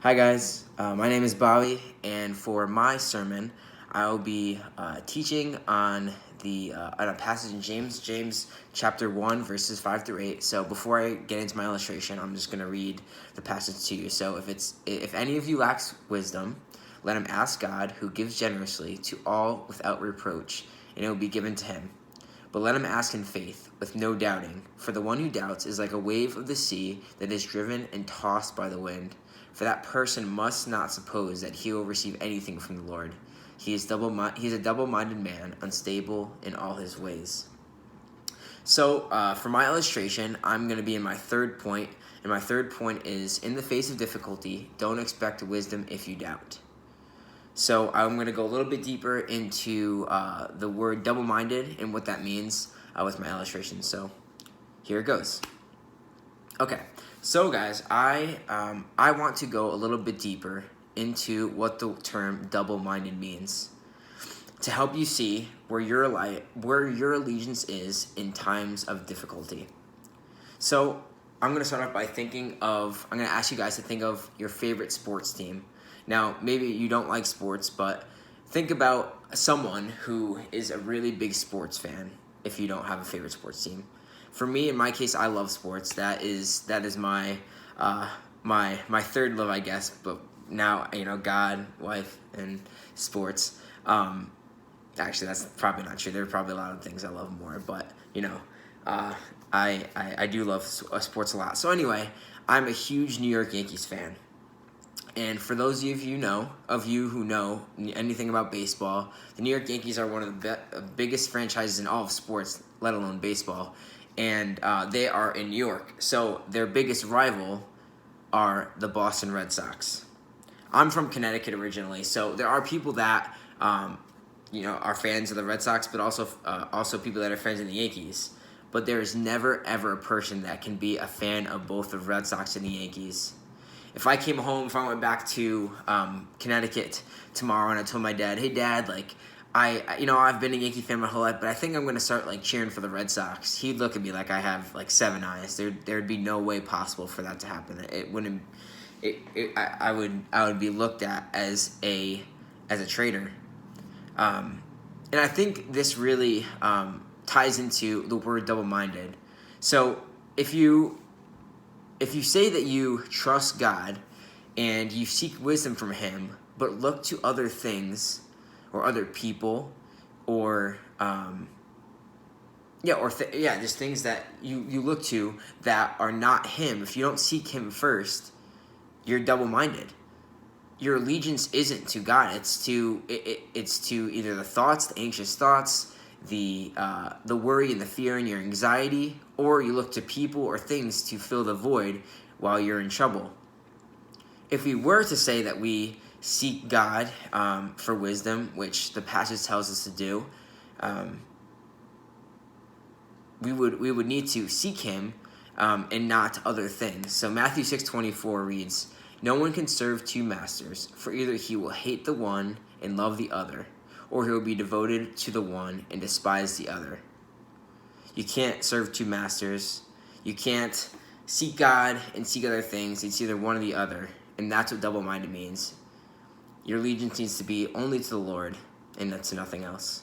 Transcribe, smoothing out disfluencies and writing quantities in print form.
Hi guys, my name is Bobby, and for my sermon, I will be teaching on a passage in James chapter 1, verses 5 through 8. So before I get into my illustration, I'm just going to read the passage to you. So if any of you lacks wisdom, let him ask God, who gives generously to all without reproach, and it will be given to him. But let him ask in faith, with no doubting. For the one who doubts is like a wave of the sea that is driven and tossed by the wind. For that person must not suppose that he will receive anything from the Lord. He is a double-minded man, unstable in all his ways. So for my illustration, I'm going to be in my third point. And my third point is, in the face of difficulty, don't expect wisdom if you doubt. So I'm going to go a little bit deeper into the word double-minded and what that means with my illustration. So here it goes. Okay, so guys, I want to go a little bit deeper into what the term double-minded means to help you see where your allegiance is in times of difficulty. So I'm going to start off by I'm going to ask you guys to think of your favorite sports team. Now, maybe you don't like sports, but think about someone who is a really big sports fan if you don't have a favorite sports team. For me, in my case, I love sports. That is my my third love, I guess. But now, God, wife, and sports. Actually, that's probably not true. There are probably a lot of things I love more, but I do love sports a lot. So anyway, I'm a huge New York Yankees fan. And for those of you who know anything about baseball, the New York Yankees are one of the biggest franchises in all of sports, let alone baseball. And they are in New York. So their biggest rival are the Boston Red Sox. I'm from Connecticut originally, so there are people that are fans of the Red Sox, but also people that are fans of the Yankees. But there is never, ever a person that can be a fan of both the Red Sox and the Yankees. If I went back to Connecticut tomorrow and I told my dad, hey Dad, I've been a Yankee fan my whole life, but I think I'm going to start cheering for the Red Sox, he'd look at me like I have 7 eyes. There'd be no way possible for that to happen. It wouldn't. I would be looked at as a traitor. And I think this really ties into the word double-minded. So if you say that you trust God and you seek wisdom from Him, but look to other things or other people or just things that you look to that are not Him, if you don't seek Him first, you're double-minded. Your allegiance isn't to God. It's to either the thoughts, the anxious thoughts, the worry and the fear and your anxiety, or you look to people or things to fill the void while you're in trouble. If we were to say that we seek God for wisdom, which the passage tells us to do, we would need to seek Him and not other things. So Matthew 6:24 reads, "No one can serve two masters, for either he will hate the one and love the other, or he will be devoted to the one and despise the other." You can't serve two masters. You can't seek God and seek other things. It's either one or the other, and that's what double-minded means. Your allegiance needs to be only to the Lord and to nothing else.